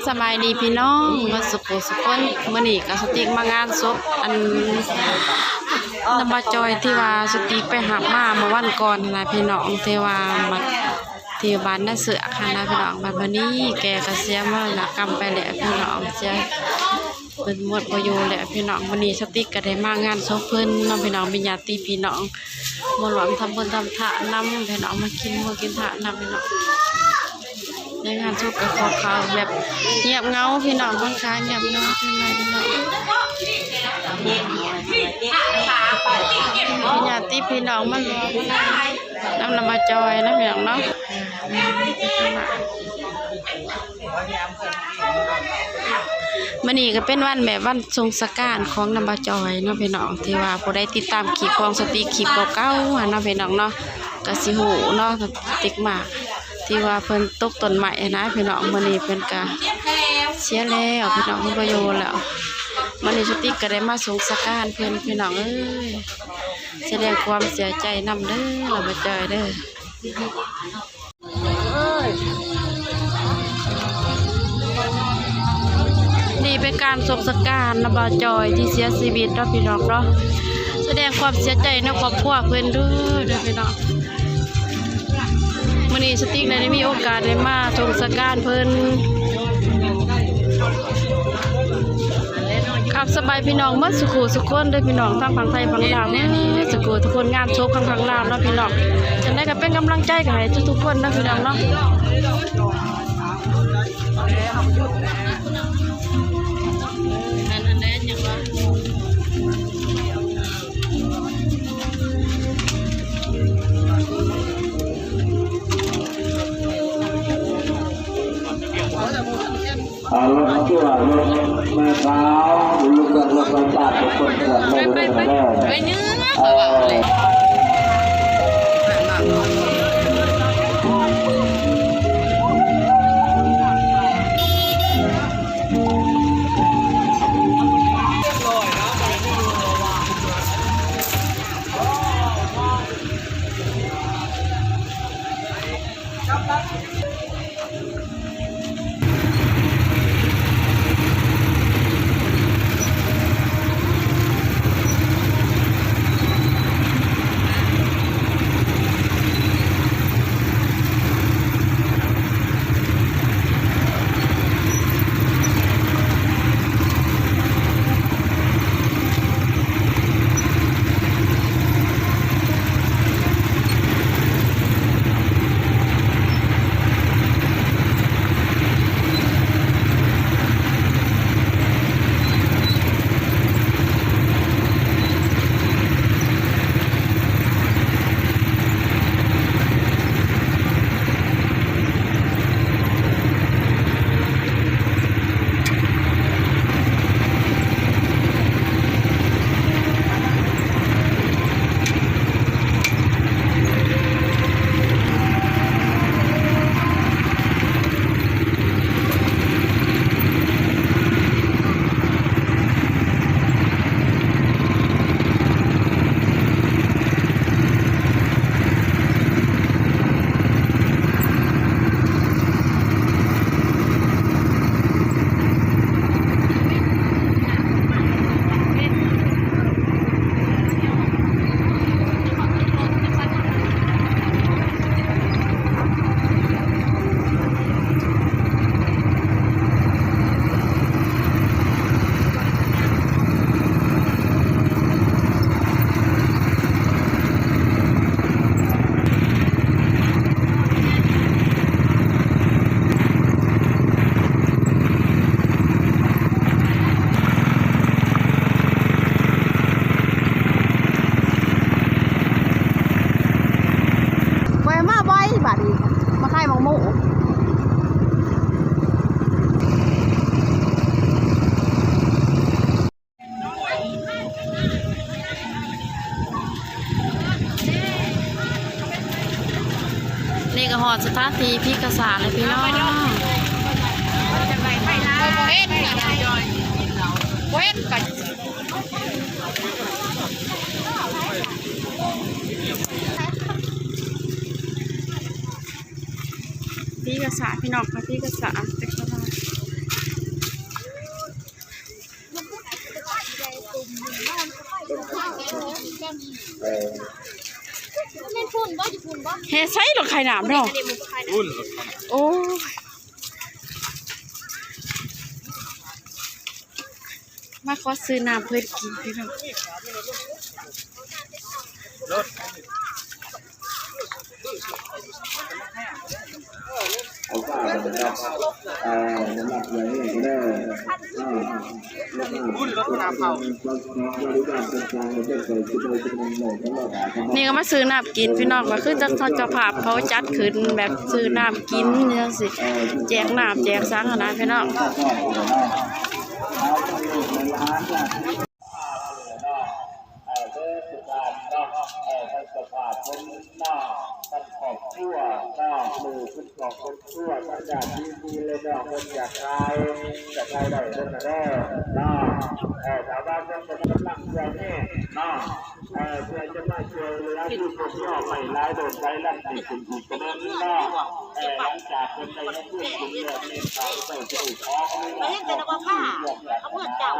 สบายดีพี่น้องมาสุขสุขคนมื้อนี้ก็สติกมางานศพอันนำมาจอยที่ว่าสติกไปหามาเมื่อวันก่อนนะพี่น้องที่ว่ามาที่บ้านน่ะเสือค่ะนะพี่น้องบัดนี้แกก็เสียมรณกรรมไปแล้วพี่น้องเสียเพิ่นหมดประโยชน์แล้วพี่น้องวันนี้สติกก็ได้มางานศพเพิ่นน้องพี่น้องมีญาติพี่น้องมาหลอมทำบุญทำทานนำพี่น้องมากินมื้อกินทานนำพี่น้องในงานศพกับเขาแบบเงียบเงาพี่น้องค่อนข้างเงียบเงาพี่น้องญาติพี่น้องมันนำมาจอยนะพี่น้องเนาะมื้อนี้ก็เป็นวันแบบวันสงกรานต์ของนำมาจอยเนาะพี่น้องที่ว่าผู้ใดติดตามคลิปของสติคลิปเก่าๆเนาะพี่น้องเนาะก็สิฮู้เนาะติ๊กมากที่ว่าเพิ่นตกต้นไม้นะพี่น้องมื้อนี้เพิ่นก็เสียแล้วพี่น้องบ่อยู่แล้วมื้อนี้สติกก็ได้มาสงกรานต์เพิ่นพี่น้องเอ้ยแสดงความเสียใจนำเด้อเราบ่จอยเด้อนี่เป็นการสงกรานต์นะบ่จอยที่เสียชีวิตเนาะพี่น้องเนาะแสดงความเสียใจในครอบครัวเพิ่นเด้อพี่น้องมื้อนี้สติ๊กได้มีโอกาสได้มาสงกรานต์เพิ่นขับสบายพี่น้องมาสุขุสุขคนเด้อพี่น้องทั้งฝั่งไทยฝั่งลาวนี่สุขุทุกคนงานโชว์ข้างๆลาวเนาะพี่น้องจังได๋ก็เป็นกำลังใจให้ทุกๆคนนะพี่น้องเนาะรถเชื่อรถแม่เท้าลูกกับรถกระบะทุกคนเกิดไม่ได้ไปเนื้อนี่ก็หอดสถานที่พิกษาเลยพี่น้อง ธีกษาพี่น้องพิธีกษาแต่ก็ได้ ไม่พุ่นบ่จะพุ่นบ่ เฮ้ใส่หรอไข่หนามเนาะ อุ่น โอ้มาขอซื้อน้ำเพื่อกินพี่น้อง เอาป้าเลยนะน้ำหนักใหญ่ก็ได้บุญรถน้ำเผา นี่ก็มาซื้อน้ำกินพี่น้องก็คือจังเจ้าภาพเขาจัดขึ้นแบบซื้อน้ำกินเนี่ยสิแจกน้ำแจกสังขนาดพี่น้อง ท่านขอบชั่วก็มือขึ้นขอบคนชั่วท่านอยากดีเลยเนาะคนอยากตายจะตายได้คนละได้เนาะชาวบ้านจะกำลังใจนี่เนาะเพื่อจะมาช่วยเหลือผู้คนย่อไม่ร้ายโดนใจลั่นติดคุณถูกกระเด็นเนาะหลังจากคนใดนั้นพูดถึงเรื่องเมตตาเจ้าจะถูกท้องไม่เห็นแต่ว่าผ้าเอาเพื่อนเจ้า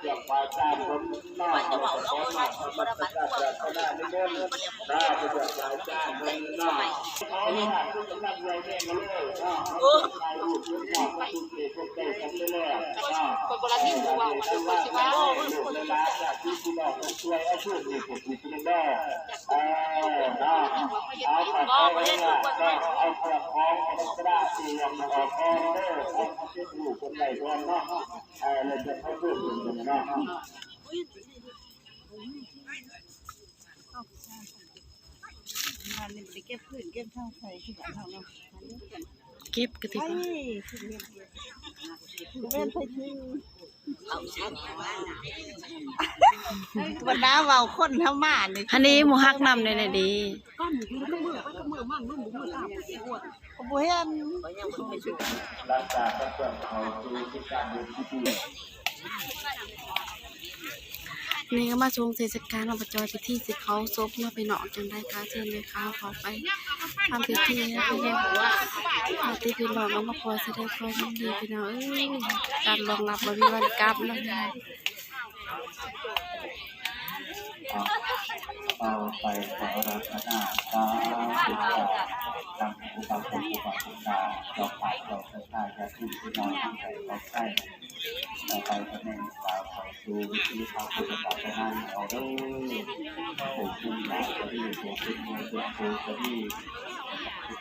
อยากมาจ้างคนเนาะจะบอกแล้วว่าคนบริบาลตัวเขาได้ไม่ได้ได้จะอยากมาจ้างคนเนาะเขาเนี่ยผู้กำลังใจเนี่ยมาเลยเนาะใครรู้เรื่องของคุณเอกคนใจกันเลยเนาะคนโบราณที่รู้ว่ามันเป็นสิว่าคนเวลาจากที่คุณบอกคนช่วยเอาช่วยอยู่กับคุณได้เนาะเอาขัดไปเลยเอาเปลือกของเอากระดาษเสียมเอาแค่เด้อเอาที่อยู่คนใดคนเนาะเราจะเข้าพูดกันเนาะ มันไปเก็บพื้นเก็บข้าวใส่ที่บ้านเฮาเนาะ เก็บกระติก เฮ้ยเว้นไปที่วันน้าเว้าคนทำมานี่ อันนี้หมูฮักนำเลยนะดี บ่เห็น หลังจากเพื่อนเขาดูที่การดูที่ดี นี่ก็มาชมเทศกาลอบจพิธีสิเขาซบเมื่อไปเนาะจังได้ค่ะเชิญเลยค่ะเขาไปทำพิธีนะพี่น้องปาร์ตี้พี่น้องเอามาพอแสดงความยินดีพี่น้องการรองรับบริวารกรรมแล้วนะ เอาไปขอรับพระนาตาสุตาทำอุปาคุณอุปาสิกาเราผ่านเราใช้ได้จะที่พี่น้องที่ใส่เราใส่ต่อไปก็แม่สาวขอดูวิธีทำพุทธศาสนาเอาเด้อผมคุณอยากจะที่ผมคุณมวยตัวครูจะที่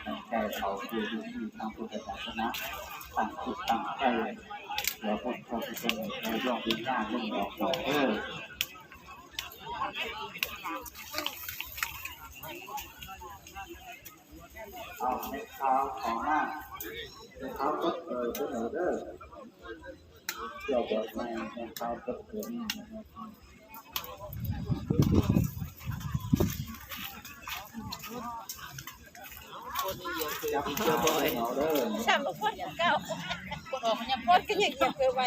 ตั้งใจเขาคือวิธีทำพุทธศาสนาตั้งจิตตั้งใจแล้วก็พอที่จะในยอดวิญญาณเรื่องดอกดอกเอาเม็ดเท้าของหน้าเม็ดเท้าก็เสนอเด้อเกี่ยวกับแม่เม็ดเท้าก็เกิดนี่จับเจ้าบ่อยเด้อ สามคนเก่าบอกเนี่ยพ่นก็ยังเก็บไว้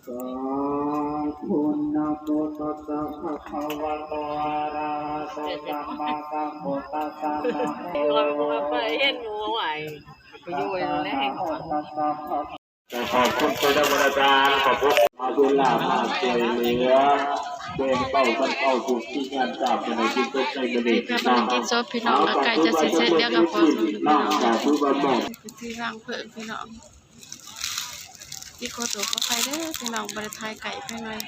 สาธุนะโมตัสสะภะคะวะโตอะระหะโตสัมมาสัมพุทธัสสะนะโม ไปเห็นงูไหวไปอยู่แล้วให้เขา ขอบคุณครูอาจารย์ขอบคุณมาดูแลมาช่วยเหลือเป็นเป้ากันเป้าถูกที่งานจากในที่ต้นใจกระดิ่ง กำลังกินซบพี่น้องไก่จะเสร็จเดี๋ยวกับพอสมพี่น้อง จากผู้บำบัด ที่ร่างเพิ่งพี่น้องที่โคตัวเขาไปเด้อพี่น้องบริทายไก่ไปหน่อย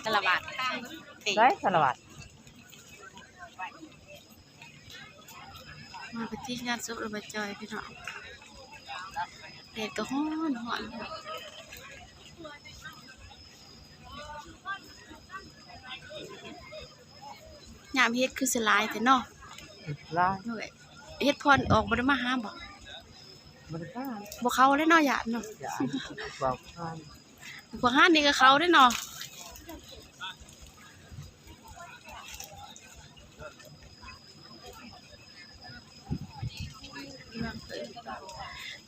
กระบาด ได้สลัด มาไปที่งานซุประบาจอยพี่น้องเด็ดก็ฮ้อนหอนยามเฮ็ดคือสลายแต่เนาะ ลา เฮ้ยเฮ็ดพรออกบ่ได้มาหาบ่ บ่ได้ บ่เข้าเลยเนาะหยาดเนาะ อย่าบอกท่าน พวกหานนี่ก็เข้าได้เนาะ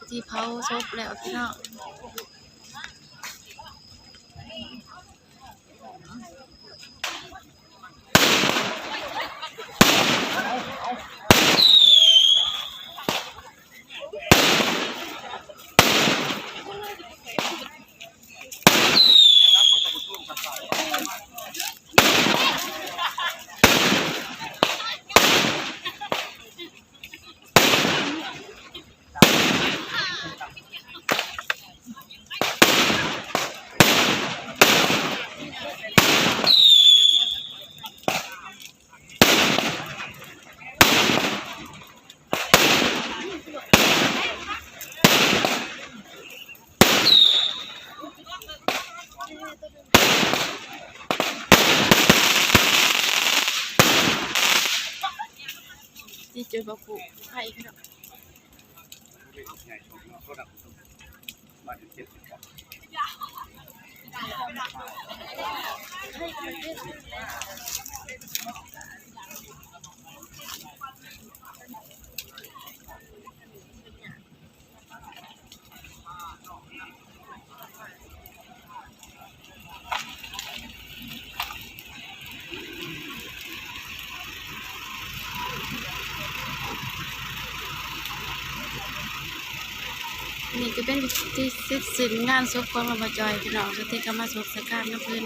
ที่เผาศพแล้วพี่น้องที่จุดประปุไผ่พี่น้องนี่จะเป็นที่สิ้นงานศพของลำบากจอยพี่น้องสติกรรมศพสการน้ำเพิ่น